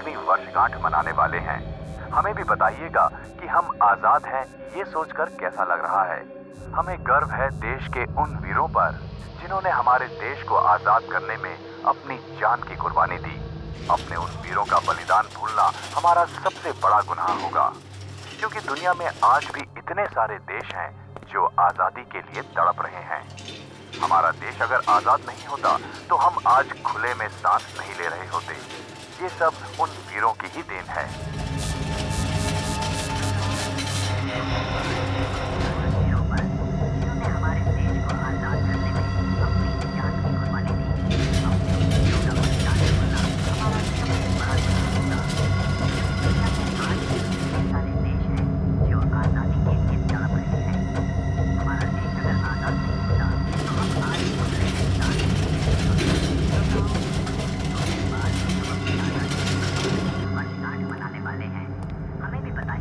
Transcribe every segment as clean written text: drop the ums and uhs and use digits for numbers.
अपनी वर्षगांठ मनाने वाले हैं। हमें भी बताइएगा कि हम आजाद हैं ये सोचकर कैसा लग रहा है। हमें गर्व है देश के उन वीरों पर जिन्होंने हमारे देश को आजाद करने में अपनी जान की कुर्बानी दी। अपने उन वीरों का बलिदान भूलना हमारा सबसे बड़ा गुनाह होगा, क्योंकि दुनिया में आज भी इतने सारे देश हैं जो आजादी के लिए तड़प रहे हैं। हमारा देश अगर आजाद नहीं होता तो हम आज खुले में सांस नहीं ले रहे होते। ये सब उन वीरों की ही देन है।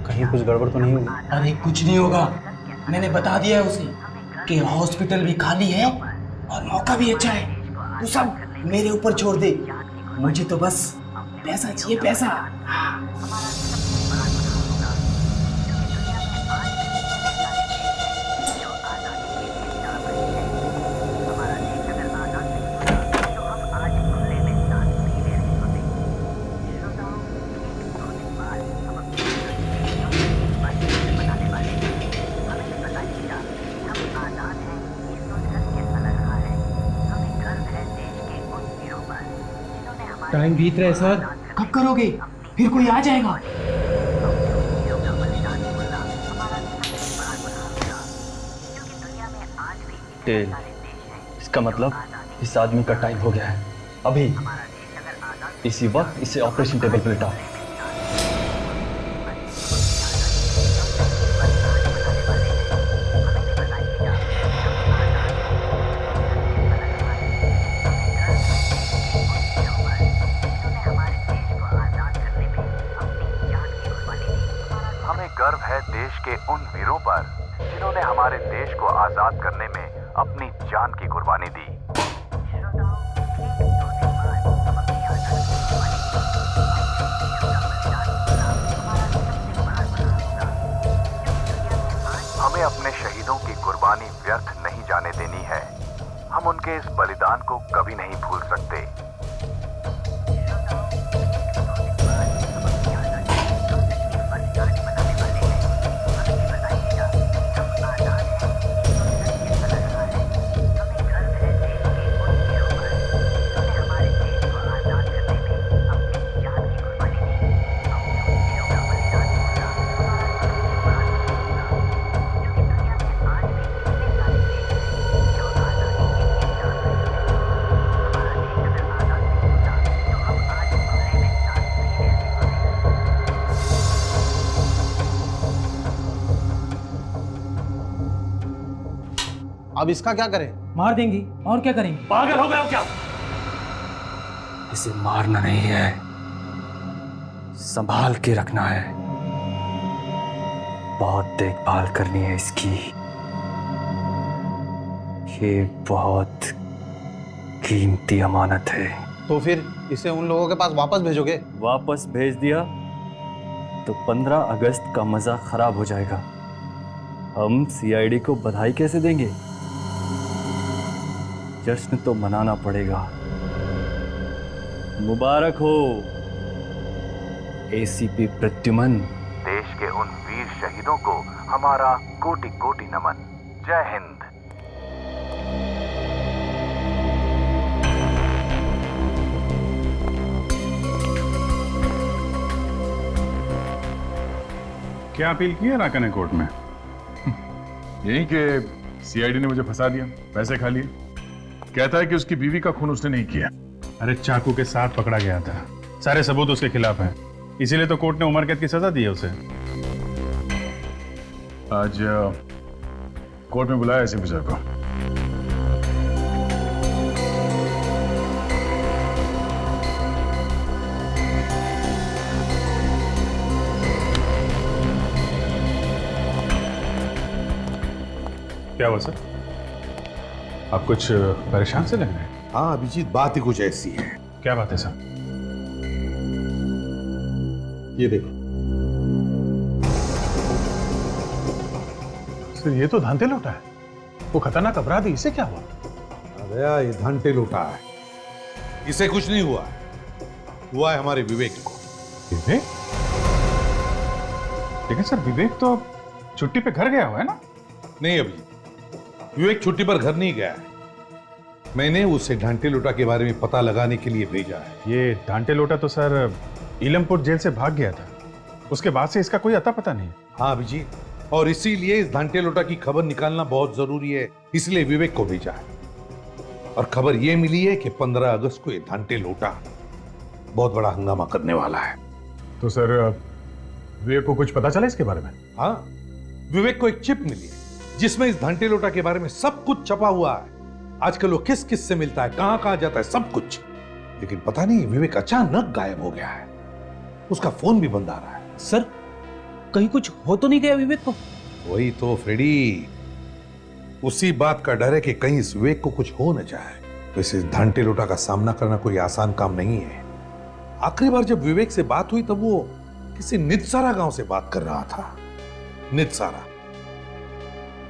कहीं कुछ गड़बड़ तो नहीं होगी? अरे कुछ नहीं होगा, मैंने बता दिया है उसे कि हॉस्पिटल भी खाली है और मौका भी अच्छा है। तू सब मेरे ऊपर छोड़ दे, मुझे तो बस पैसा चाहिए, पैसा। टाइम बीत रहा है सर। कब करोगे? फिर कोई आ जाएगा। टेल, इसका मतलब इस आदमी का टाइम हो गया है। अभी इसी वक्त इसे ऑपरेशन टेबल पर लिटाओ। गर्व है देश के उन वीरों पर जिन्होंने हमारे देश को आजाद करने में अपनी जान की कुर्बानी दी। हमें अपने शहीदों की कुर्बानी व्यर्थ नहीं जाने देनी है। हम उनके इस बलिदान को कभी नहीं भूल सकते। अब इसका क्या करें? मार देंगे, और क्या करेंगे? पागल हो गए हो क्या? इसे मारना नहीं है, संभाल के रखना है। बहुत देखभाल करनी है इसकी। ये बहुत कीमती अमानत है। तो फिर इसे उन लोगों के पास वापस भेजोगे? वापस भेज दिया तो 15 अगस्त का मजा खराब हो जाएगा। हम सीआईडी को बधाई कैसे देंगे? जश्न तो मनाना पड़ेगा। मुबारक हो एसीपी प्रद्युमन। देश के उन वीर शहीदों को हमारा कोटि कोटि नमन। जय हिंद। क्या अपील की है राका ने कोर्ट में? यही कि सीआईडी ने मुझे फंसा दिया, पैसे खा लिए। कहता है कि उसकी बीवी का खून उसने नहीं किया। अरे चाकू के साथ पकड़ा गया था, सारे सबूत उसके खिलाफ हैं, इसीलिए तो कोर्ट ने उम्र कैद की सजा दी है उसे। आज कोर्ट में बुलाया एसीपी सर को। क्या हुआ सर? आप कुछ परेशान से लग रहे हैं? हाँ अभिजीत, बात ही कुछ ऐसी है। क्या बात है सर? ये देखो। सर ये तो धांते लौटा है, वो खतरनाक अपराधी, इसे क्या हुआ? अरे ये धंटे लूटा है, इसे कुछ नहीं हुआ है, हुआ है हमारे विवेक को। विवेक? लेकिन सर विवेक तो छुट्टी पे घर गया हुआ है ना? नहीं अभी विवेक छुट्टी पर घर नहीं गया है, मैंने उसे ढांटे लूटा के बारे में पता लगाने के लिए भेजा है। ये धांटे लोटा तो सर इलमपुर जेल से भाग गया था, उसके बाद से इसका कोई अता पता नहीं। हाँ अभिजीत, और इसीलिए इस ढांटे लोटा की खबर निकालना बहुत जरूरी है, इसलिए विवेक को भेजा है। और खबर यह मिली है कि 15 अगस्त को ये ढांटे लोटा बहुत बड़ा हंगामा करने वाला है। तो सर विवेक को कुछ पता चला इसके बारे में? हाँ, विवेक को एक चिप मिली है जिसमें इस ढांटे लोटा के बारे में सब कुछ छपा हुआ है। आजकल वो किस किस से मिलता है, कहां कहां जाता है, सब कुछ। लेकिन पता नहीं विवेक अचानक गायब हो गया है, उसका फोन भी बंद आ रहा है। सर कहीं कुछ हो तो नहीं गया विवेक को? वही तो फ्रेडी, उसी बात का डर है कि कहीं इस विवेक को कुछ हो न जाए। वैसे इस ढांटे लोटा का सामना करना कोई आसान काम नहीं है। आखिरी बार जब विवेक से बात हुई तब वो किसी नितसारा गांव से बात कर रहा था। नितसारा,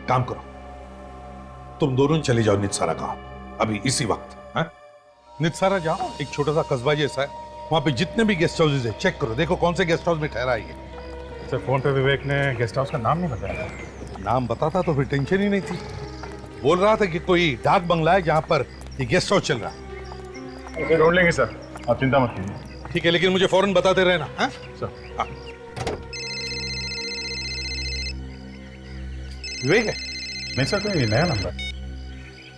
काम करो, तुम दोनों चले जाओ नितसारा गांव अभी इसी वक्त। हाँ? नितसारा जाओ, एक छोटा सा कस्बा जैसा है, वहां पे जितने भी गेस्ट हाउसेज है चेक करो, देखो कौन से गेस्ट हाउस में ठहरा है। सर फोन पे विवेक ने गेस्ट हाउस का नाम नहीं बताया। नाम बताता तो फिर टेंशन ही नहीं थी। बोल रहा था कि कोई डाक बंगला है जहां पर ये गेस्ट हाउस चल रहा है। ढूंढ लेंगे सर, आप चिंता मत कीजिए। ठीक है, लेकिन मुझे फौरन बताते रहना। हाँ? सर हाँ। विवेक है? नहीं सर, कोई नया नंबर।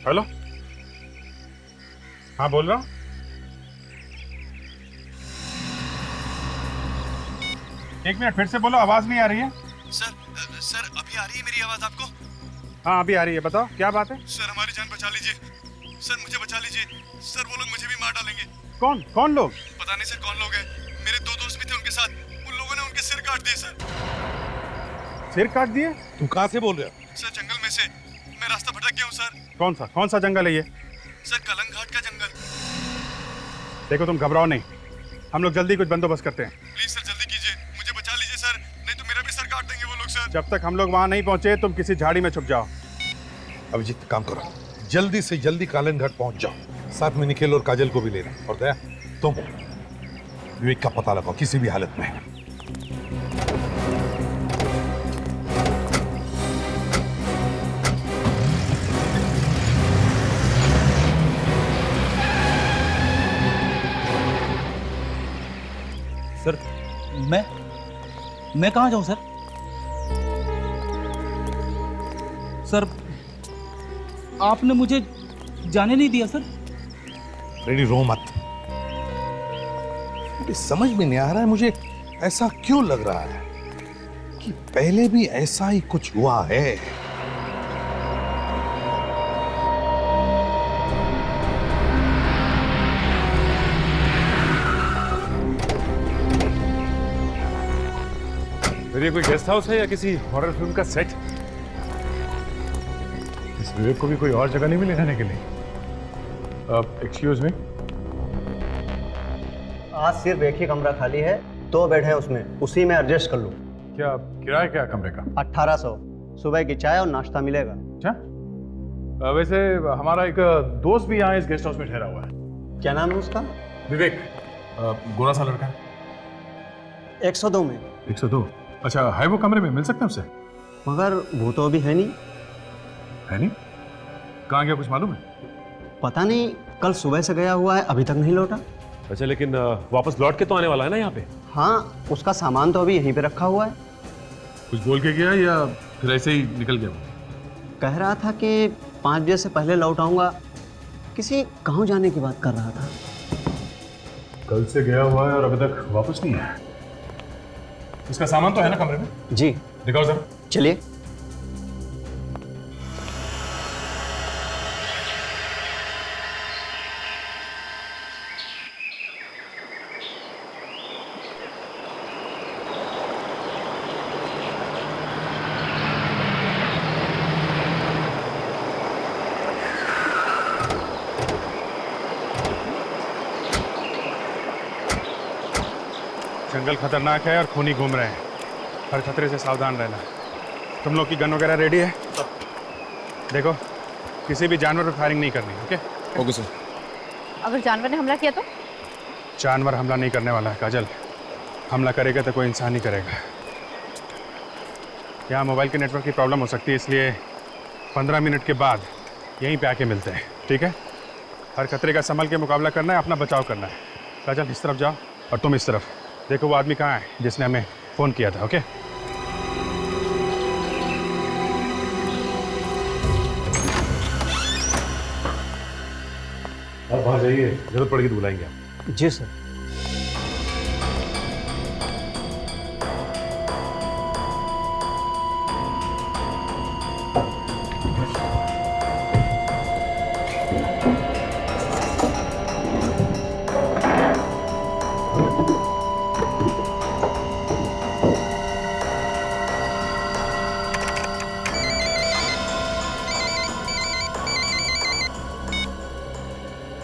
हेलो, हाँ बोल रहा हूँ। एक मिनट फिर से बोलो, आवाज नहीं आ रही है। सर अभी आ रही है मेरी आवाज आपको? हाँ अभी आ रही है, बताओ क्या बात है। सर हमारी जान बचा लीजिए, सर मुझे बचा लीजिए, सर वो लोग मुझे भी मार डालेंगे। कौन कौन लोग? पता नहीं सर कौन लोग हैं, मेरे 2 दोस्त भी थे उनके साथ, उन लोगों ने उनके सिर काट दिए सर। सिर काट दिए? तुम कहां से बोल रहे हो? सर जंगल में से, मैं रास्ता भटक गया हूँ सर। कौन सा जंगल है ये? सर कलंग घाट का जंगल। देखो तुम घबराओ नहीं, हम लोग जल्दी कुछ बंदोबस्त करते हैं। प्लीज सर जल्दी कीजिए, मुझे बचा लीजिए सर, नहीं तो मेरा भी सर काट देंगे वो लोग सर। जब तक हम लोग वहां नहीं पहुंचे तुम किसी झाड़ी में छुप जाओ। अभिजीत काम करो, जल्दी से जल्दी कालन घाट पहुंच जाओ, साथ में निखिल और काजल को भी लेना। और दया, तुम विवेक का पता लगाओ किसी भी हालत में। सर मैं कहाँ जाऊँ सर? सर आपने मुझे जाने नहीं दिया सर। रेडी, रो मत। मुझे समझ में नहीं आ रहा है, मुझे ऐसा क्यों लग रहा है कि पहले भी ऐसा ही कुछ हुआ है। फिर ये कोई गेस्ट हाउस है या किसी हॉरर फिल्म का सेट? इस विवेक को भी कोई और जगह नहीं मिली रहने के लिए? एक्सक्यूज मी, आज सिर्फ एक ही कमरा खाली है, 2 बेड है उसमें, उसी में एडजस्ट कर लो। क्या किराया क्या है कमरे का? 1800, सुबह की चाय और नाश्ता मिलेगा। अच्छा, वैसे हमारा एक दोस्त भी यहाँ इस गेस्ट हाउस में ठहरा हुआ है। क्या नाम है उसका? विवेक, गोरा सा लड़का है। 102 में। 102? अच्छा, है वो कमरे में? मिल सकते हैं उससे? मगर वो तो अभी है नहीं। है नहीं? कहाँ गया कुछ मालूम है? पता नहीं, कल सुबह से गया हुआ है, अभी तक नहीं लौटा। अच्छा, लेकिन वापस लौट के तो आने वाला है ना यहाँ पे? हाँ, उसका सामान तो अभी यहीं पे रखा हुआ है। कुछ बोल के गया या फिर ऐसे ही निकल गया? कह रहा था कि 5 बजे से पहले लौट आऊंगा, किसी गांव जाने की बात कर रहा था। कल से गया हुआ है और अभी तक वापस नहीं आया। इसका सामान तो है ना कमरे में? जी। दिखाओ सर। चलिए। जंगल खतरनाक है और खूनी घूम रहे हैं। हर खतरे से सावधान रहना। तुम लोग की गन वगैरह रेडी है? देखो, किसी भी जानवर पर फायरिंग नहीं करनी। ओके? Okay sir. अगर जानवर ने हमला किया तो? जानवर हमला नहीं करने वाला है काजल। हमला करेगा तो कोई इंसान ही करेगा। यहाँ मोबाइल के नेटवर्क की प्रॉब्लम हो सकती है, इसलिए 15 मिनट के बाद यहीं पे आके मिलते हैं, ठीक है? हर खतरे का संभल के मुकाबला करना है, अपना बचाव करना है। काजल इस तरफ जाओ और तुम इस तरफ। देखो वो आदमी कहाँ है जिसने हमें फ़ोन किया था। ओके? आप बाहर जाइए, जरूरत पड़ेगी तो बुलाएंगे आप। जी सर।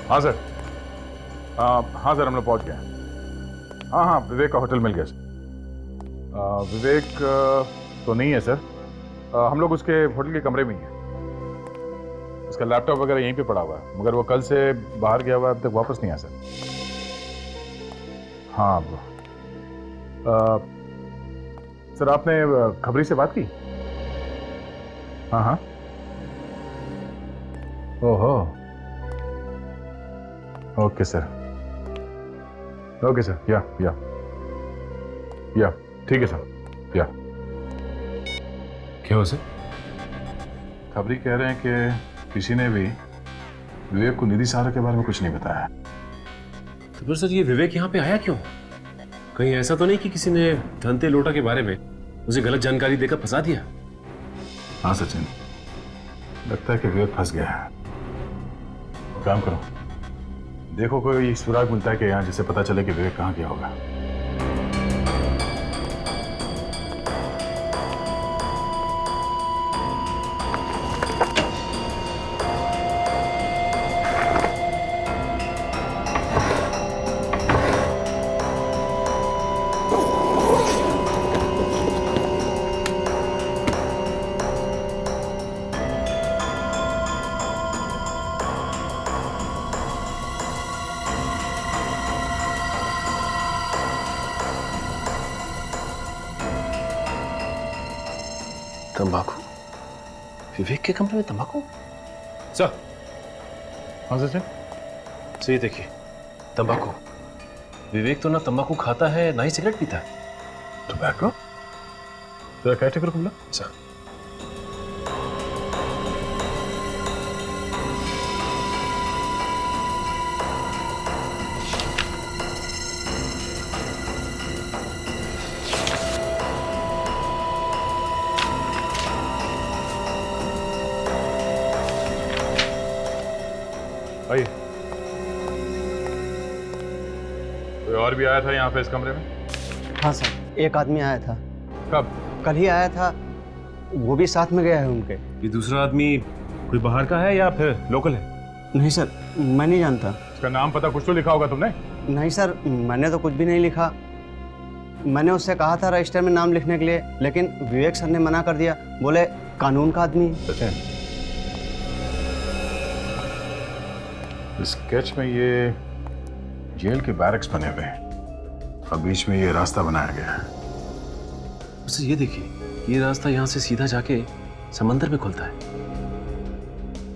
हाँ सर। हाँ सर, हम लोग पहुंच गए। हाँ हाँ, विवेक का होटल मिल गया सर। विवेक तो नहीं है सर। हम लोग उसके होटल के कमरे में ही हैं। उसका लैपटॉप वगैरह यहीं पे पड़ा हुआ है, मगर वो कल से बाहर गया हुआ है, अब तक वापस नहीं आया सर। हाँ सर, आपने खबरी से बात की? हाँ हाँ। ओहो, ओके सर। ओके सर, या ठीक है सर, या। क्या हो सर? खबरी कह रहे हैं कि किसी ने भी विवेक को निधि सहारा के बारे में कुछ नहीं बताया। तो फिर सर ये विवेक यहाँ पे आया क्यों? कहीं ऐसा तो नहीं कि किसी ने धनते लोटा के बारे में उसे गलत जानकारी देकर फंसा दिया? हाँ सचिन, लगता है कि विवेक फंस गया है। काम करो, देखो कोई सुराग मिलता है कि यहाँ, जिससे पता चले कि विवेक कहाँ गया होगा। तंबाकू? विवेक के कमरे में तंबाकू? सर। हाँ सचिन? सही देखिए, तंबाकू। विवेक तो ना तंबाकू खाता है, ना ही सिगरेट पीता है। टोबैको? तेरा क्या टिकर खुला? सर। आइए। कोई और भी आया था यहाँ पे इस कमरे में? हाँ सर, एक आदमी आया था। कब? कल ही आया था, वो भी साथ में गया है उनके। ये दूसरा आदमी कोई बाहर का है या फिर लोकल है? नहीं सर, मैं नहीं जानता। उसका नाम पता कुछ तो लिखा होगा तुमने? नहीं सर, मैंने तो कुछ भी नहीं लिखा। मैंने उससे कहा था रजिस्टर में नाम लिखने के लिए, लेकिन विवेक सर ने मना कर दिया। बोले कानून का आदमी है। सचिन, स्केच में ये जेल के बैरक्स बने हुए हैं और बीच में ये रास्ता बनाया गया है। सर ये देखिए, ये रास्ता यहाँ से सीधा जाके समंदर में खुलता है।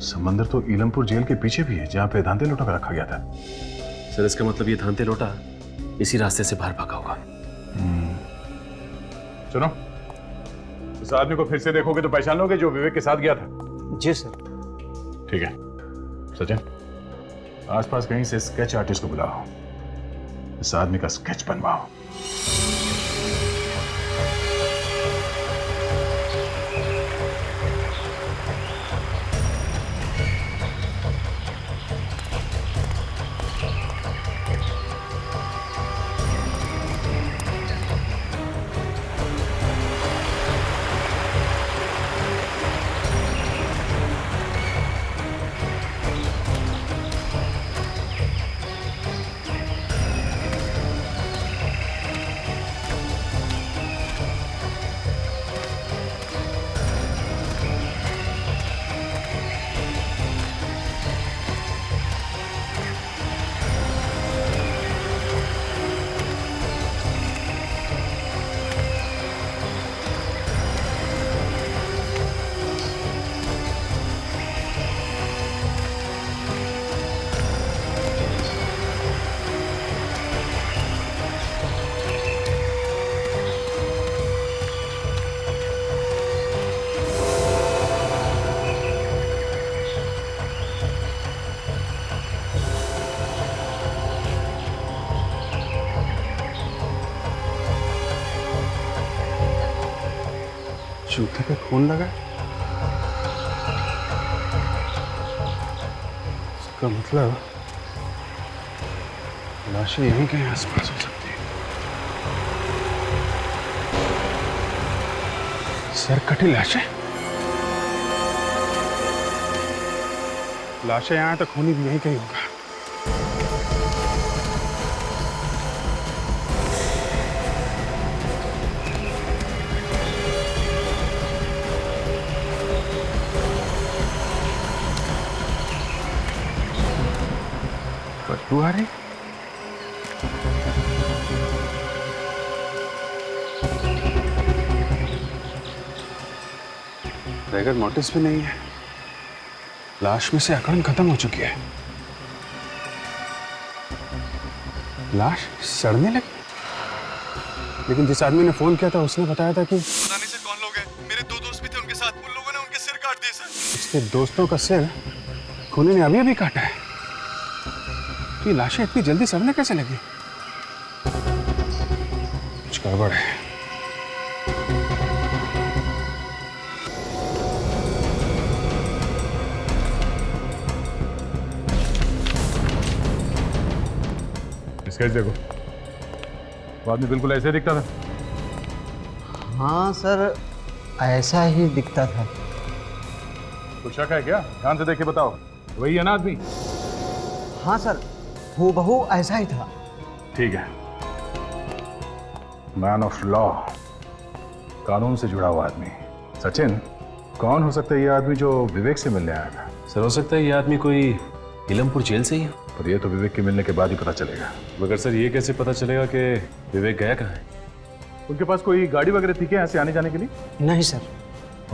समंदर तो इलमपुर जेल के पीछे भी है, जहाँ पे धांते लोटा रखा गया था। सर इसका मतलब ये धांते लोटा इसी रास्ते से बाहर भागा होगा। सुनो, उस आदमी को फिर से देखोगे तो पहचान लोगे जो विवेक के साथ गया था? जी सर। ठीक है सचिन, आसपास कहीं से स्केच आर्टिस्ट को बुलाओ, इस आदमी का स्केच बनवाओ। जूते पे खून लगा है। इसका मतलब लाशें यहीं कहीं आसपास हो सकती है। सरकटी लाशें। लाशें यहाँ तो खूनी भी यहीं कहीं होगा। बदबू आ रही। बगैर नोटिस भी नहीं है। लाश में से अकड़न खत्म हो चुकी है। लाश सड़ने लगी। लेकिन जिस आदमी ने फोन किया था उसने बताया था कि पता नहीं सर कौन लोग हैं। मेरे 2 दोस्त भी थे उनके साथ। उन लोगों ने उनके सिर काट दिए सर। उसके दोस्तों का सिर खूनी ने अभी अभी काटा है। तो ये लाशें इतनी जल्दी सड़ने कैसे लगी? कुछ गड़बड़ है। स्केच देखो, वो आदमी बिल्कुल ऐसे दिखता था। हाँ सर, ऐसा ही दिखता था। कुछ शक है क्या? ध्यान से देख के बताओ, वही है ना आदमी? हाँ सर, हूबहू ऐसा ही था। ठीक है। मैन ऑफ लॉ, कानून से जुड़ा हुआ आदमी। सचिन, कौन हो सकता है ये आदमी जो विवेक से मिलने आया था? सर हो सकता है ये आदमी कोई इलमपुर जेल से ही हो। पर ये तो विवेक के मिलने के बाद ही पता चलेगा। मगर सर ये कैसे पता चलेगा कि विवेक गया कहाँ है? उनके पास कोई गाड़ी वगैरह थी क्या यहाँ से आने जाने के लिए? नहीं सर।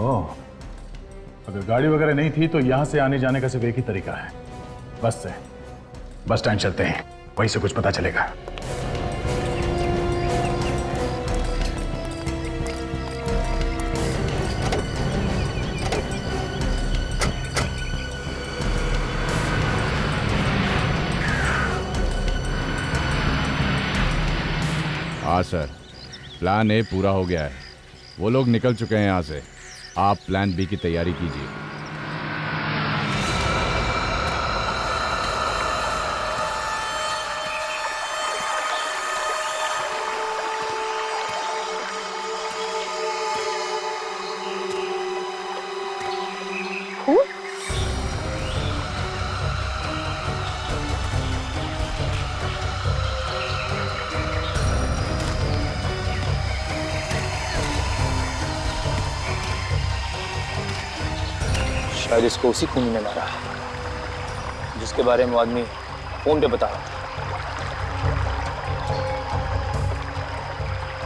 ओह, अगर गाड़ी वगैरह नहीं थी तो यहाँ से आने जाने का सिर्फ एक ही तरीका है, बस से। बस स्टैंड चलते हैं, वहीं से कुछ पता चलेगा। हाँ सर, प्लान ए पूरा हो गया है। वो लोग निकल चुके हैं यहाँ से। आप प्लान बी की तैयारी कीजिए। शायद इसको उसी खूनी ने मारा जिसके बारे में वो आदमी फोन पे बता रहा था।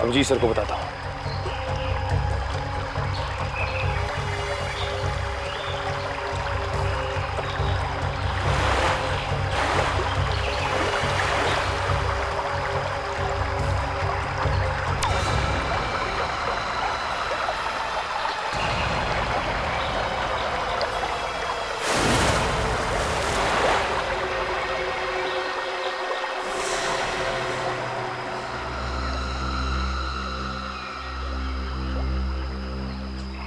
अभिजीत सर को बताता हूँ।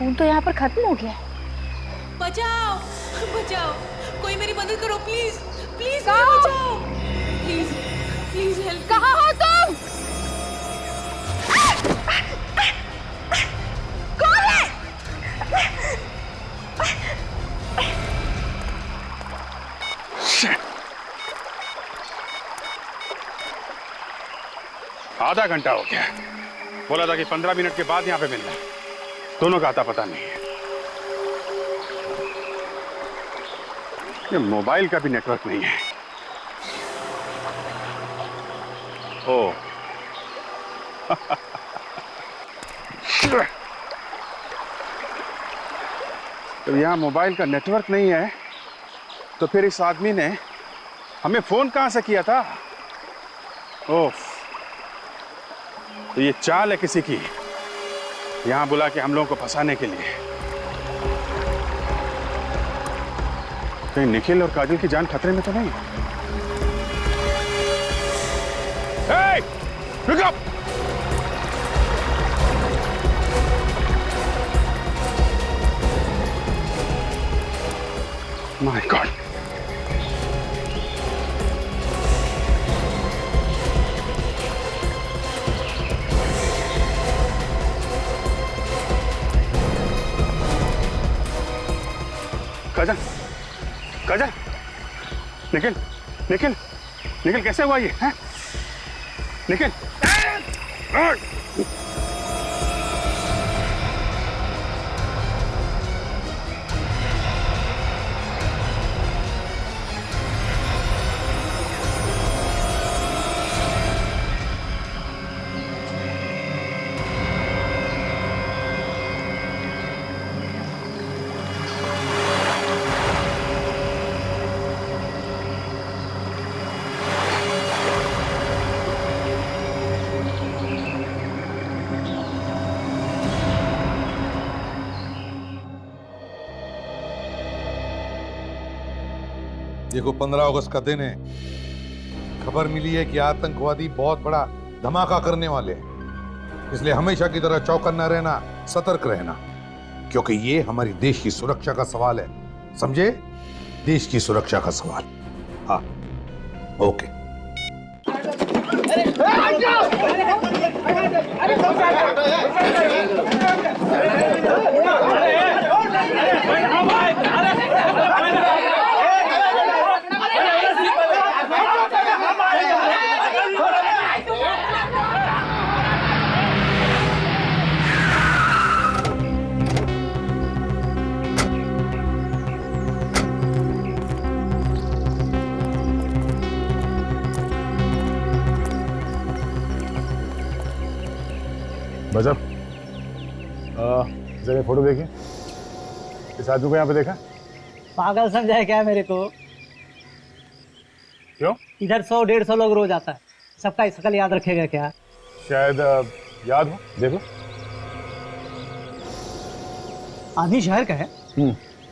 खून तो यहाँ पर खत्म हो गया है। बचाओ बचाओ, कोई मेरी मदद करो प्लीज प्लीज, बचाओ प्लीज प्लीज हेल्प। कहाँ हो तुम? कौन है? आधा घंटा हो गया। बोला था कि 15 मिनट के बाद यहाँ पे मिलना। दोनों का आता पता नहीं है। ये मोबाइल का भी नेटवर्क नहीं है। ओ तो यहाँ मोबाइल का नेटवर्क नहीं है तो फिर इस आदमी ने हमें फोन कहां से किया था? ओह, तो ये चाल है किसी की, यहां बुला के हम लोगों को फंसाने के लिए। कहीं निखिल और काजल की जान खतरे में तो नहीं? Hey! Pick up! My God. Kajal, Kajal, Nikhil, Nikhil, Nikhil कैसे हुआ ये? हैं? निखिल, देखो 15 अगस्त का दिन है। खबर मिली है कि आतंकवादी बहुत बड़ा धमाका करने वाले हैं, इसलिए हमेशा की तरह चौकन्ना रहना, सतर्क रहना, क्योंकि ये हमारी देश की सुरक्षा का सवाल है। समझे? देश की सुरक्षा का सवाल। हाँ, ओके। बजब, जरा फोटो देखिए। इस आदमी को यहाँ पे देखा? पागल समझा है क्या मेरे को? क्यों? इधर 100-150 लोग रोज आता है, सबका शकल याद रखेगा क्या? शायद याद हो, देख लो। आदमी शहर का है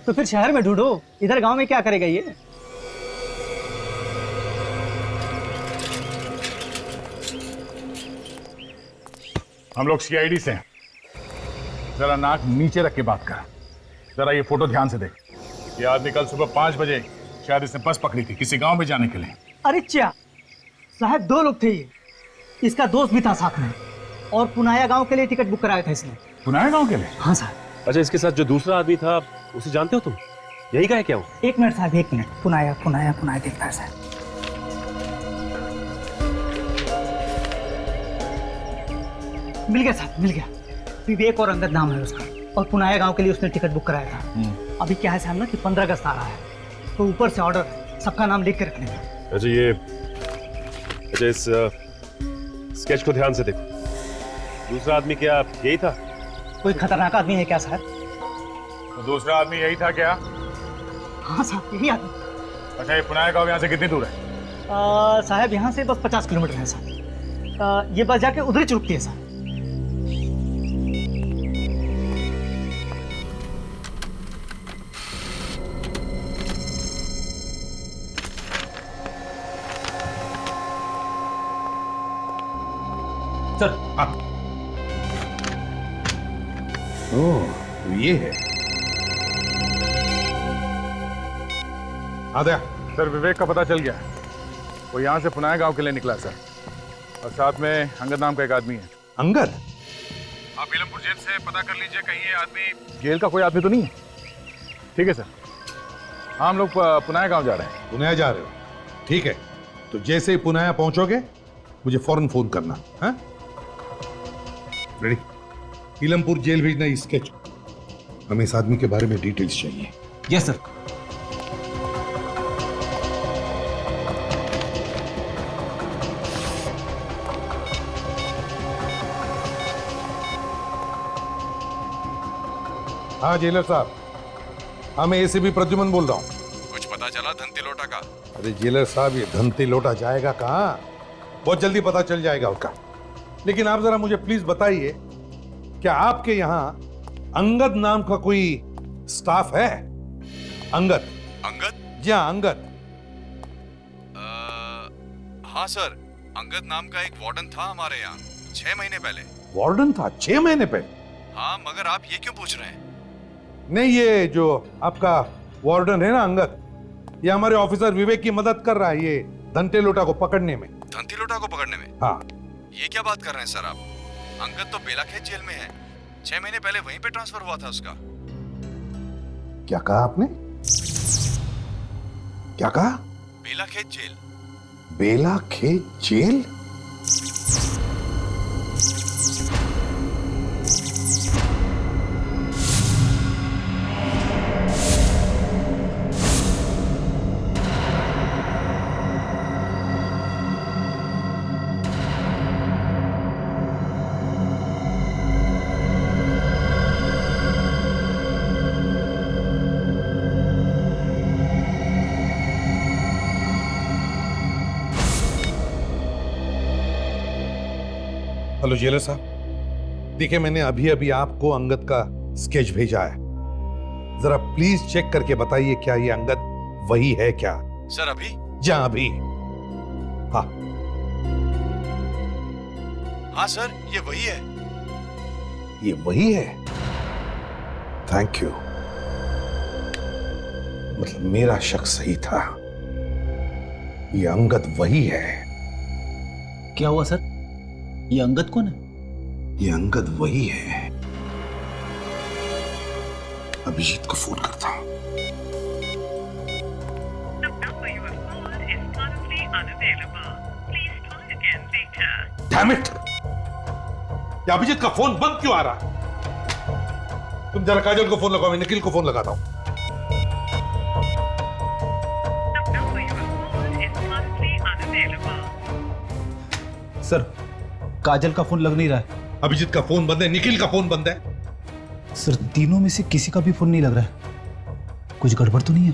तो फिर शहर में ढूंढो, इधर गांव में क्या करेगा ये? हम लोग सीआईडी से हैं। जरा नाक नीचे रख के बात कर। जरा ये फोटो ध्यान से देख। ये आदमी कल सुबह 5 बजे शायद इसने बस पकड़ी थी किसी गांव में जाने के लिए। अरे क्या साहब, 2 लोग थे ये, इसका दोस्त भी था साथ में, और पुनाया गांव के लिए टिकट बुक कराया था इसने। पुनाया गांव के लिए? हाँ साहब। अच्छा, इसके साथ जो दूसरा आदमी था उसे जानते हो तुम? यही का है क्या वो? 1 मिनट साहब, 1 मिनट। पुनाया पुनाया पुनाया देखता है साहब। मिल गया साहब, मिल गया। विवेक और अंगद नाम है उसका, और पुनाया गांव के लिए उसने टिकट बुक कराया था। अभी क्या है साहब ना कि 15 अगस्त आ रहा है, तो ऊपर से ऑर्डर है सबका नाम लिख के रखने का। अच्छा इस स्केच को ध्यान से देखो। दूसरा आदमी क्या यही था? कोई खतरनाक आदमी है क्या साहब? तो दूसरा आदमी यही था क्या? हाँ साहब, यही आदमी। अच्छा, ये पुनाया गांव यहाँ से कितनी दूर है? साहब यहाँ से बस 50 किलोमीटर है साहब। ये बस जाके उधर ही चुकती है साहब। सर। हाँ। ओह, ये है। आ गया। सर, विवेक का पता चल गया। वो यहाँ से पुनाया गांव के लिए निकला सर, और साथ में अंगद नाम का एक आदमी है। अंगद? आप इलमपुर जेल से पता कर लीजिए, कहीं ये आदमी जेल का कोई आदमी तो नहीं है। ठीक है सर। हाँ, हम लोग पुनाया गांव जा रहे हैं। पुनाया जा रहे हो? ठीक है, तो जैसे ही पुनाया पहुंचोगे मुझे फौरन फोन करना। हाँ, रेडी? इलमपुर जेल भेजना इस स्केच। हमें इस आदमी के बारे में डिटेल्स चाहिए। Yes sir. हाँ जेलर साहब, हाँ मैं एसीपी प्रद्युमन बोल रहा हूँ। कुछ पता चला धनती लोटा का? अरे जेलर साहब, ये धनती लोटा जाएगा कहाँ? बहुत जल्दी पता चल जाएगा उसका। लेकिन आप जरा मुझे प्लीज बताइए, क्या आपके यहाँ अंगद नाम का कोई स्टाफ है? अंगद? अंगद? जी हाँ, अंगद। हाँ सर, अंगद नाम का एक वार्डन था हमारे यहाँ 6 महीने पहले। वार्डन था 6 महीने पहले? हाँ, मगर आप ये क्यों पूछ रहे हैं? नहीं, ये जो आपका वार्डन है ना अंगद, ये हमारे ऑफिसर विवेक की मदद कर रहा है ये धंटे लोटा को पकड़ने में। धंती लोटा को पकड़ने में? हाँ। ये क्या बात कर रहे हैं सर आप? अंगद तो बेलाखेत जेल में है, 6 महीने पहले वहीं पे ट्रांसफर हुआ था उसका। क्या कहा आपने? क्या कहा? बेलाखेत जेल। बेलाखेत जेल? हेलो जेलर साहब, देखिए मैंने अभी अभी आपको अंगद का स्केच भेजा है, जरा प्लीज चेक करके बताइए क्या ये अंगद वही है क्या? सर अभी? जी अभी। हाँ हाँ सर, ये वही है। ये वही है? थैंक यू, मतलब मेरा शक सही था, ये अंगद वही है। क्या हुआ सर? ये अंगद कौन है? ये अंगद वही है। अभिजीत को फोन करता हूं। Damn it! ये अभिजीत का फोन बंद क्यों आ रहा है? तुम जरा काजल को फोन लगाओ, मैं निखिल को फोन लगाता हूं। सर काजल का फोन लग नहीं रहा है। अभिजीत का फोन बंद है, निखिल का फोन बंद है। सर तीनों में से किसी का भी फोन नहीं लग रहा है, कुछ गड़बड़ तो नहीं है?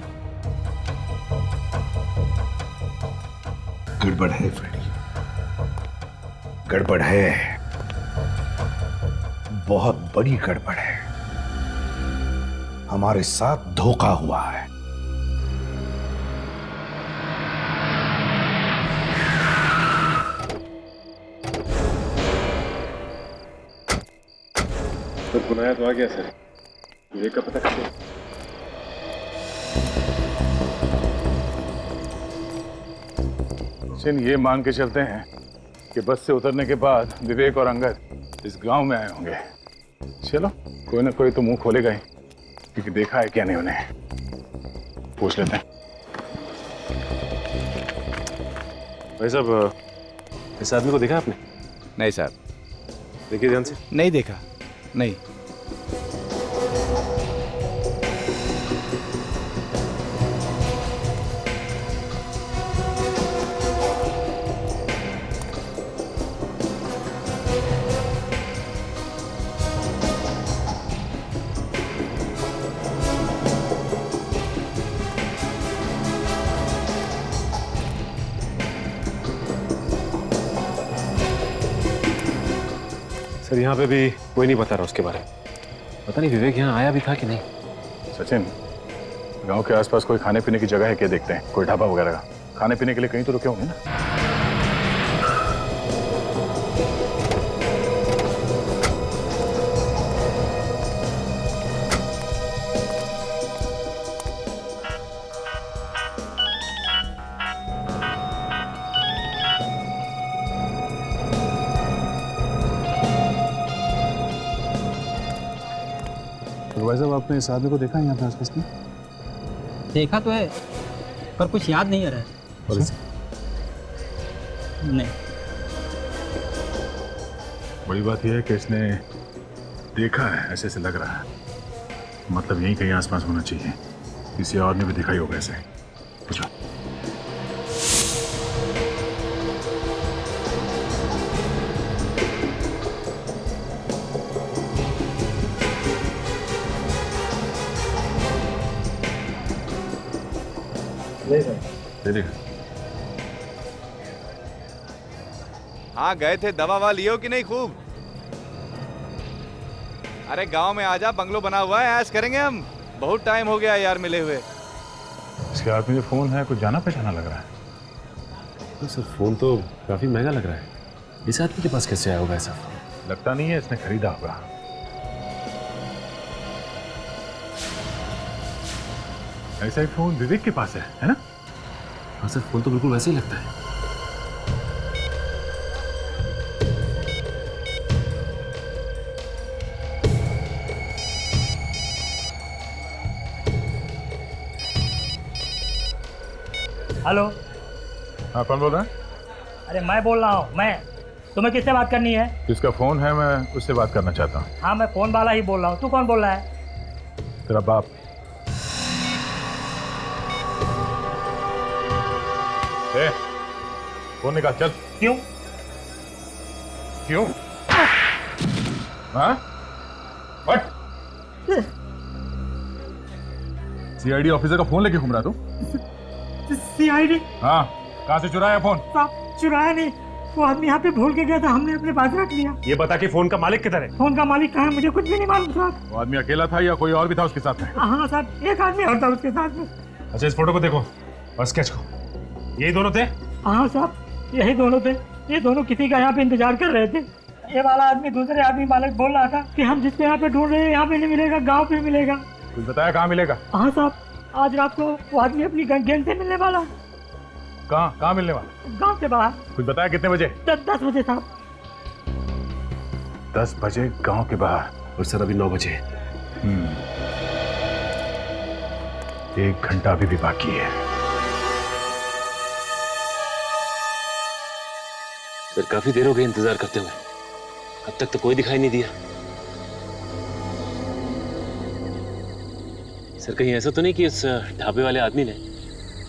गड़बड़ है फ्रेडी, गड़बड़ है, बहुत बड़ी गड़बड़ है। हमारे साथ धोखा हुआ है। तो पुनाया तो आ गया सर, विवेक का पता कैसे? सचिन, ये मान के चलते हैं कि बस से उतरने के बाद विवेक और अंगद इस गांव में आए होंगे। चलो कोई ना कोई तो मुंह खोलेगा ही, क्योंकि देखा है क्या नहीं उन्हें। पूछ लेते हैं। भाई साहब, इस आदमी को देखा आपने? नहीं सर। देखिए ध्यान से। नहीं देखा, नहीं। सर यहाँ पे भी कोई नहीं बता रहा उसके बारे में। पता नहीं विवेक यहाँ आया भी था कि नहीं। सचिन, गांव के आसपास कोई खाने पीने की जगह है क्या? देखते हैं, कोई ढाबा वगैरह का। खाने पीने के लिए कहीं तो रुके होंगे ना। भाई साहब, आपने इस आदमी को देखा है यहाँ पे आसपास में? देखा तो है, पर कुछ याद नहीं आ रहा है। और इसे? नहीं। बड़ी बात यह है कि इसने देखा है, ऐसे से लग रहा है। मतलब यहीं कहीं आसपास होना चाहिए। किसी और ने भी दिखाई होगा ऐसे। पूछो। नहीं सर। दे देगा। हाँ गए थे, दवा ववा लियो कि नहीं खूब? अरे गांव में आजा, बंगलो बना हुआ है, ऐश करेंगे हम। बहुत टाइम हो गया यार मिले हुए। इसके हाथ में जो फोन है कुछ जाना पहचाना लग रहा है। तो सर फोन तो काफी महंगा लग रहा है। इस आदमी के पास कैसे आया होगा ऐसा फोन? लगता नहीं है इसने खरीदा होगा। ऐसा ही फोन विवेक के पास है ना? हाँ सर, फोन तो बिल्कुल वैसे ही लगता है। हेलो। हाँ, कौन बोल रहा है? अरे मैं बोल रहा हूँ। मैं तुम्हें किससे बात करनी है? जिसका फोन है मैं उससे बात करना चाहता हूँ। हाँ, मैं फोन वाला ही बोल रहा हूँ। तू कौन बोल रहा है? तेरा बाप। ए, फोन निकाल, चल। क्यों? क्यों? हाँ? व्हाट? सीआईडी ऑफिसर का फोन लेके घूम रहा तू? सीआईडी? हाँ, कहाँ से चुराया फोन? साहब, चुराया नहीं, वो आदमी यहाँ पे भूल के गया था, हमने अपने पास रख लिया। ये बता कि फोन का मालिक किधर है? फोन का मालिक कहाँ है मुझे कुछ भी नहीं मालूम साहब। वो आदमी अकेला था या कोई और भी था उसके साथ में? हाँ साहब, एक आदमी और था उसके साथ में। अच्छा, इस फोटो को देखो और स्केच को। यही दोनों थे? हाँ साहब, यही दोनों थे। ये दोनों किसी का यहाँ पे इंतजार कर रहे थे। ये वाला आदमी दूसरे आदमी मालिक बोल रहा था कि हम जिसको यहाँ पे ढूंढ रहे हैं यहाँ पे नहीं मिलेगा, गाँव पे मिलेगा। कुछ बताया कहाँ मिलेगा? हाँ साहब, आज रात को वो आदमी अपनी गेंद से मिलने वाला है। कहाँ मिलने वाला? गांव से बाहर। कुछ बताया कितने बजे? 10 बजे साहब। 10 बजे गांव के बाहर। और सर अभी 9 बजे। 1 घंटा अभी भी बाकी है। सर काफी देर हो गई इंतजार करते हुए, अब तक तो कोई दिखाई नहीं दिया। सर कहीं ऐसा तो नहीं कि उस ढाबे वाले आदमी ने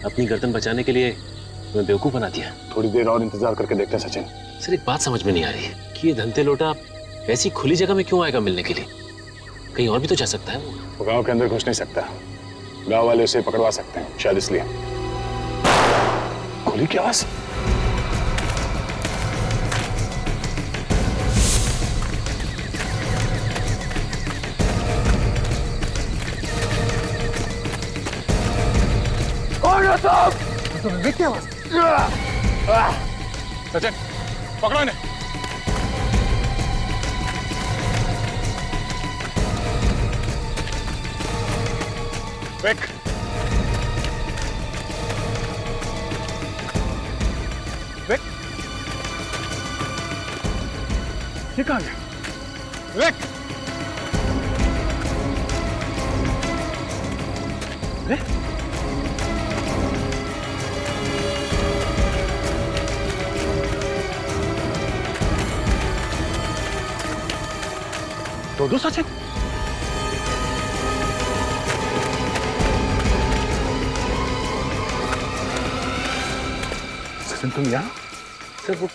अपनी गर्दन बचाने के लिए तुम्हें बेवकूफ बना दिया? थोड़ी देर और इंतजार करके देखते हैं सचिन। सर एक बात समझ में नहीं आ रही कि ये धंधे लोटा ऐसी खुली जगह में क्यों आएगा मिलने के लिए? कहीं और भी तो जा सकता है वो गांव के अंदर घुस नहीं सकता, गांव वाले उसे पकड़वा सकते हैं, शायद इसलिए। गोली की आवाज। विवेक की आवाज। सचिन, पकड़ो इन्हें। विवेक, विवेक, ये कहाँ गया? विवेक, दो सचिन। सचिन तुम यहाँ? सर वो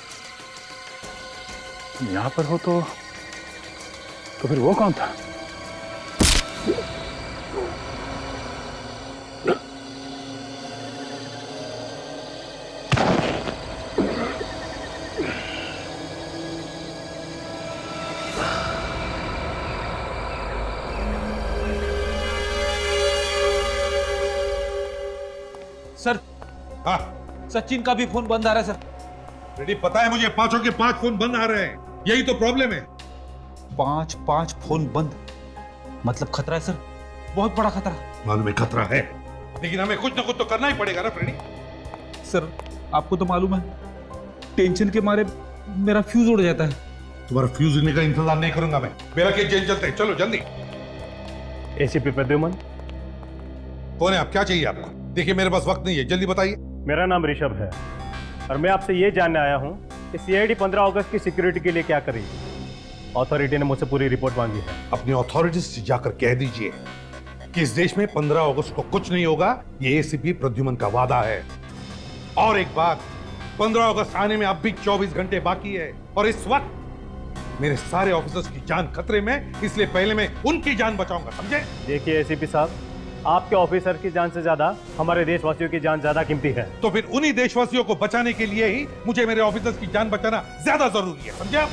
तुम यहाँ पर हो तो फिर वो कौन था? सर, हाँ सचिन का भी फोन बंद आ रहा है सर। रेडी, पता है मुझे 5 के 5 फोन बंद आ रहे हैं, यही तो प्रॉब्लम है। 5 फोन बंद मतलब खतरा है सर, बहुत बड़ा खतरा। मालूम है खतरा है, लेकिन हमें कुछ ना कुछ तो करना ही पड़ेगा ना फ्रेडी। सर आपको तो मालूम है, टेंशन के मारे मेरा फ्यूज उड़ जाता है। तुम्हारा फ्यूज उड़ने का इंतजार नहीं करूंगा मैं, मेरा केस जेल चलते हैं, चलो जल्दी। एसीपी प्रद्युमन। कौन है आप, क्या चाहिए आपको? देखिए मेरे पास वक्त नहीं है, जल्दी बताइए। मेरा नाम ऋषभ है और मैं आपसे ये जानने आया हूँ कि सीआईडी 15 अगस्त की सिक्योरिटी के लिए क्या करेगी। अथॉरिटी ने मुझसे पूरी रिपोर्ट मांगी है। अपनी अथॉरिटीज से जाकर कह दीजिए कि इस देश में 15 अगस्त को कुछ नहीं होगा, ये एसीपी प्रद्युमन का वादा है। और एक बात, 15 अगस्त आने में अब भी 24 घंटे बाकी है और इस वक्त मेरे सारे ऑफिसर्स की जान खतरे में, इसलिए पहले मैं उनकी जान बचाऊंगा, समझे? देखिए एसीपी साहब, आपके ऑफिसर की जान से ज्यादा हमारे देशवासियों की जान ज्यादा कीमती है। तो फिर उन्हीं देशवासियों को बचाने के लिए ही मुझे मेरे ऑफिसर्स की जान बचाना ज्यादा जरूरी है, समझे आप?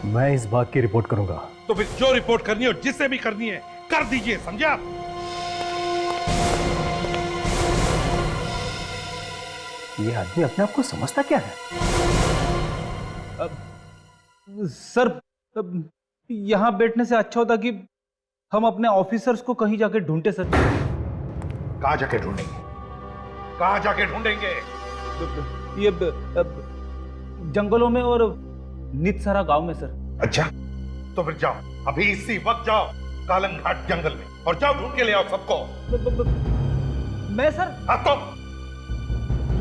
मैं इस बात की रिपोर्ट करूंगा। तो फिर जो रिपोर्ट करनी है और जिससे भी करनी है कर दीजिए, समझे आप? ये आदमी अपने आप को समझता क्या है? सर यहाँ बैठने से अच्छा होता कि हम अपने ऑफिसर्स को कहीं जाके ढूंढते सर। कहाँ जाके ढूंढेंगे? कहाँ जाके ढूंढेंगे? ये जंगलों में और नितसरा गांव में सर। अच्छा, तो फिर जाओ, अभी इसी वक्त जाओ कालंग घाट जंगल में और जाओ ढूंढ के ले आओ सबको। मैं सर? हाँ तो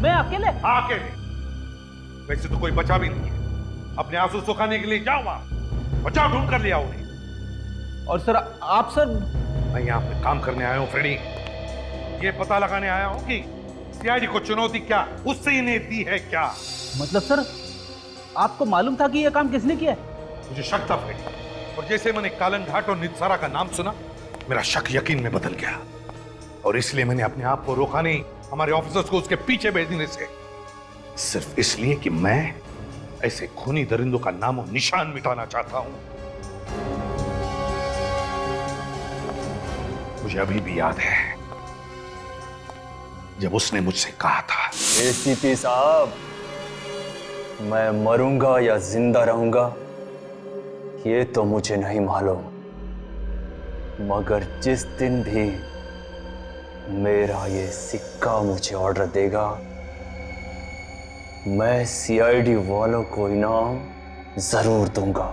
मैं अकेले? हाँ अकेले। वैसे तो कोई बचा भी नहीं है, अपने आंसू सुखाने के लिए जाओ वहां और जाओ ढूंढ कर ले आओ उन्हें। और सर आप सर? मैं यहाँ पे काम करने आया हूँ फ्रेडी, ये पता लगाने आया हूँ कि सीआईडी को चुनौती क्या उससे इन्हें दी है क्या। मतलब सर आपको मालूम था कि यह काम किसने किया है? मुझे शक था फ्रेडी, और जैसे मैंने कालंग घाट और नितसारा का नाम सुना मेरा शक यकीन में बदल गया, और इसलिए मैंने अपने आप को रोका नहीं हमारे ऑफिसर्स को उसके पीछे भेजने से, सिर्फ इसलिए कि मैं ऐसे खूनी दरिंदों का नाम और निशान मिटाना चाहता हूं। मुझे अभी भी याद है जब उसने मुझसे कहा था, एसीपी साहब, मैं मरूंगा या जिंदा रहूंगा ये तो मुझे नहीं मालूम, मगर जिस दिन भी मेरा ये सिक्का मुझे ऑर्डर देगा मैं सीआईडी वालों को इनाम जरूर दूंगा।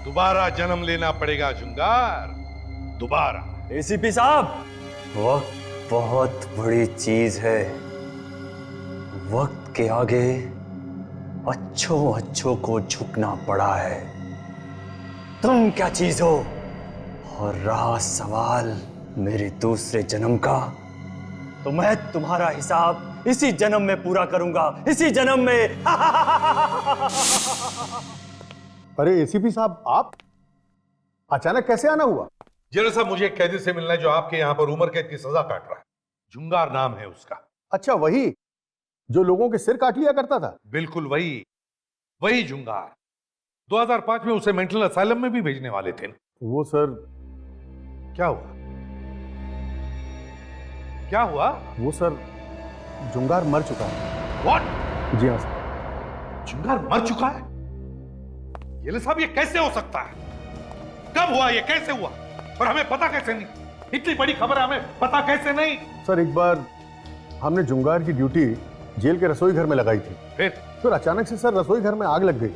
दोबारा जन्म लेना पड़ेगा जुंगार, दोबारा। एसीपी साहब, वक्त बहुत बड़ी चीज है, वक्त के आगे अच्छों को झुकना पड़ा है। तुम क्या चीज हो? और रहा सवाल मेरे दूसरे जन्म का, तो मैं तुम्हारा हिसाब इसी जन्म में पूरा करूंगा, इसी जन्म में। अरे एसीपी साहब, आप अचानक कैसे आना हुआ? जेलर साहब, मुझे एक कैदी से मिलना है जो आपके यहाँ पर उम्र कैद की सजा काट रहा है। जुंगार नाम है उसका। अच्छा, वही जो लोगों के सिर काट लिया करता था? बिल्कुल वही जुंगार। 2005 में उसे मेंटल असाइलम में भी भेजने वाले थे। वो सर, क्या हुआ? क्या हुआ? वो सर, जुंगार मर चुका है। व्हाट? जी हाँ सर। जुंगार मर चुका है? ये साहब, ये कैसे हो सकता है? कब हुआ? ये कैसे हुआ? और हमें पता कैसे नहीं? इतनी बड़ी खबर है, हमें पता कैसे नहीं? सर, एक बार हमने जुंगार की ड्यूटी जेल के रसोई घर में लगाई थी। फिर अचानक से सर रसोई घर में आग लग गई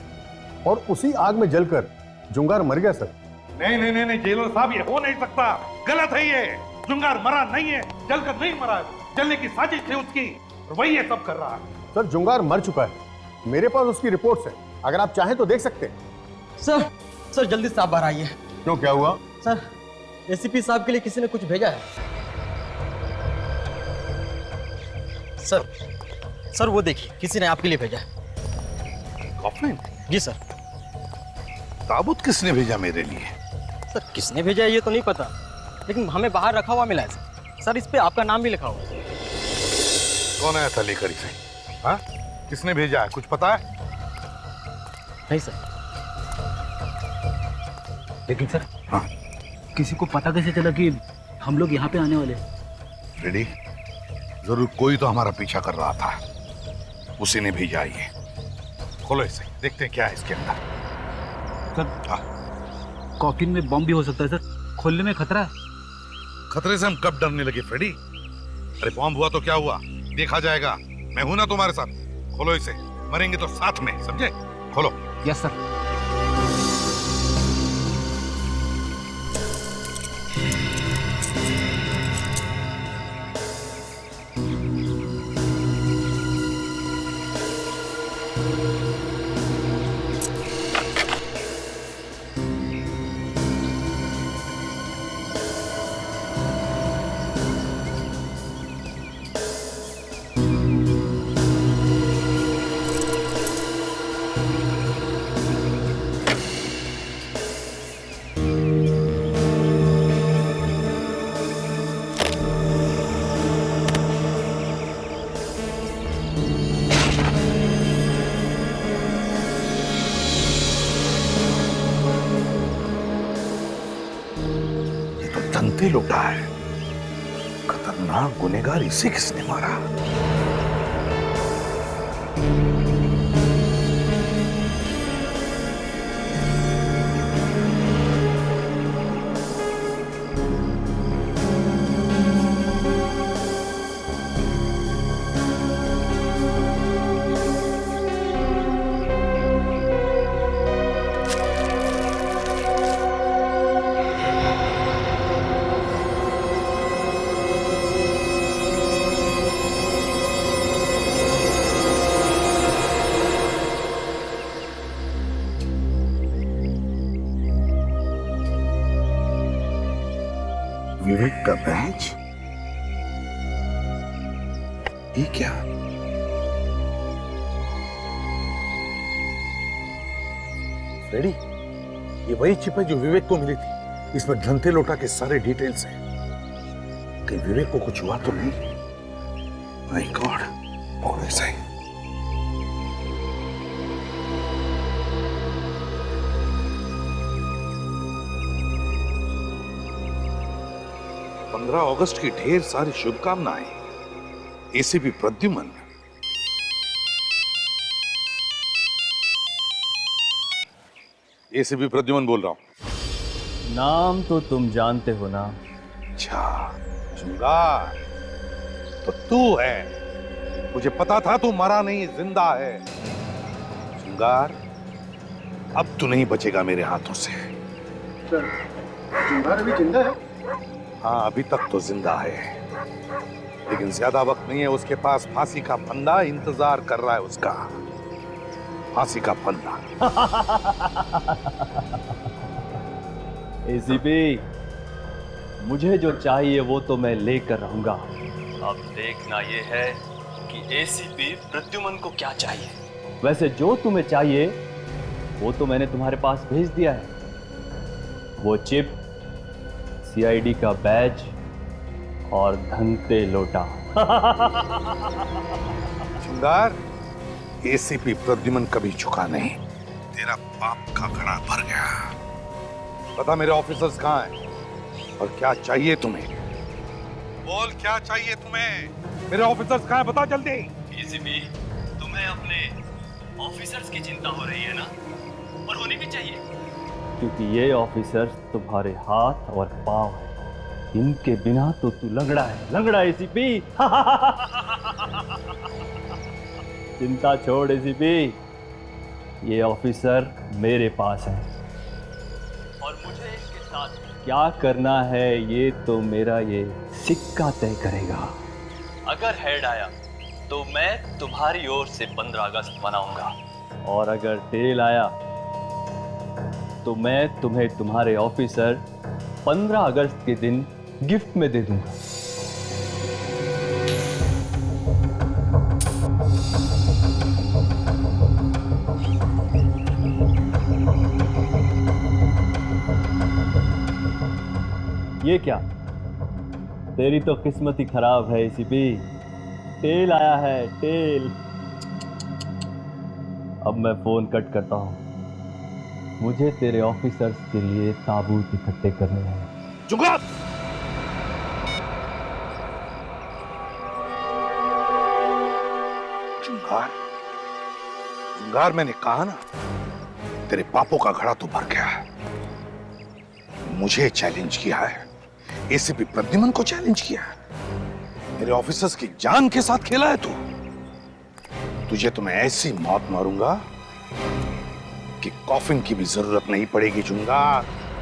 और उसी आग में जलकर जुंगार मर गया सर। नहीं जेलर साहब, ये हो नहीं सकता, गलत है ये। जुंगार मरा नहीं है, जलकर नहीं मरा है, जलने की साजिश थी उसकी और वही ये सब कर रहा है। सर, जुंगार मर चुका है, मेरे पास उसकी रिपोर्ट्स है, अगर आप चाहें तो देख सकते हैं। सर जल्दी से आप बाहर आइए। क्यों, क्या हुआ? सर, एसीपी साहब के लिए किसी ने कुछ भेजा है। सर वो देखिए, किसी ने आपके लिए भेजा है। कॉफिन? जी सर। ताबूत किसने भेजा मेरे लिए? सर किसने भेजा है ये तो नहीं पता, लेकिन हमें बाहर रखा हुआ मिला है सर, इस पे आपका नाम भी लिखा हुआ है। कौन आया था लेकर इसे? हाँ, किसने भेजा है, कुछ पता है? नहीं सर। लेकिन सर, हाँ, किसी को पता कैसे चला कि हम लोग यहाँ पे आने वाले? रेडी, जरूर कोई तो हमारा पीछा कर रहा था, उसी ने भेजा ये। खोलो इसे, देखते हैं क्या है इसके अंदर। सर, कॉफिन में बम भी हो सकता है सर, खोलने में खतरा है। खतरे से हम कब डरने लगे फ्रेडी? अरे बॉम्ब हुआ तो क्या हुआ, देखा जाएगा, मैं हूं ना तुम्हारे साथ। खोलो इसे, मरेंगे तो साथ में, समझे? खोलो। Yes sir. धंते लुटा है, खतरनाक गुनहगार, इसे किसने मारा? विवेक का बैच? ये क्या? फ्रेडी, ये वही चिप है जो विवेक को मिली थी। इसमें धनते लोटा के सारे डिटेल्स हैं। कहीं विवेक को कुछ हुआ तो नहीं? माय गॉड, और ऐसा ही। अगस्त की ढेर सारी शुभकामनाएं। एसीपी प्रद्युमन। एसीपी प्रद्युमन बोल रहा हूं। नाम तो तुम जानते हो ना? अच्छा, चुंगार तो तू है। मुझे पता था तू मरा नहीं, जिंदा है। चुंगार, अब तू नहीं बचेगा मेरे हाथों से। चुंगार अभी जिंदा है? हाँ, अभी तक तो जिंदा है, लेकिन ज्यादा वक्त नहीं है उसके पास। फांसी का फंदा इंतजार कर रहा है उसका। फांसी का फंदा। एसीपी, मुझे जो चाहिए वो तो मैं लेकर रहूंगा। अब देखना ये है कि एसीपी प्रद्युमन को क्या चाहिए। वैसे जो तुम्हें चाहिए वो तो मैंने तुम्हारे पास भेज दिया है। वो चिप, सीआईडी का बैज और धनते लोटा। चिंगार, एसीपी प्रद्युमन कभी झुका नहीं। तेरा पाप का घड़ा भर गया। पता मेरे ऑफिसर्स कहाँ हैं और क्या चाहिए तुम्हें? बोल, क्या चाहिए तुम्हें? मेरे ऑफिसर्स कहाँ हैं? बता जल्दी। एसीपी, तुम्हें अपने ऑफिसर्स की चिंता हो रही है ना? और होनी भी चाहिए, क्योंकि ये ऑफिसर्स तुम्हारे हाथ और पांव हैं। इनके बिना तो तू लंगड़ा है, लंगड़ा एसीपी। चिंता छोड़ एसीपी, ये ऑफिसर मेरे पास है और मुझे इसके साथ क्या करना है ये तो मेरा ये सिक्का तय करेगा। अगर हेड आया तो मैं तुम्हारी ओर से 15 अगस्त मनाऊंगा, और अगर टेल आया तो मैं तुम्हें तुम्हारे ऑफिसर 15 अगस्त के दिन गिफ्ट में दे दूंगा। ये क्या? तेरी तो किस्मत ही खराब है एसीपी। टेल आया है, टेल। अब मैं फोन कट करता हूं। मुझे तेरे ऑफिसर्स के लिए ताबूत इकट्ठे करने हैं। जुगाड़! जुगाड़, जुगाड़, मैंने कहा ना, तेरे पापों का घड़ा तो भर गया है। मुझे चैलेंज किया है, एसीपी प्रद्युमन को चैलेंज किया है, मेरे ऑफिसर्स की जान के साथ खेला है तू। तुझे तो मैं ऐसी मौत मारूंगा कि कॉफिन की भी जरूरत नहीं पड़ेगी। चुंगा।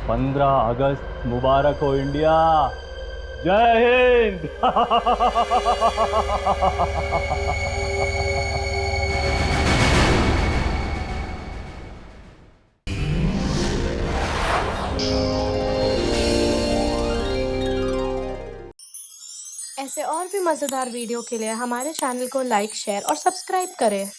15 अगस्त मुबारक हो इंडिया। जय हिंद। ऐसे और भी मज़ेदार वीडियो के लिए हमारे चैनल को लाइक, शेयर और सब्सक्राइब करें।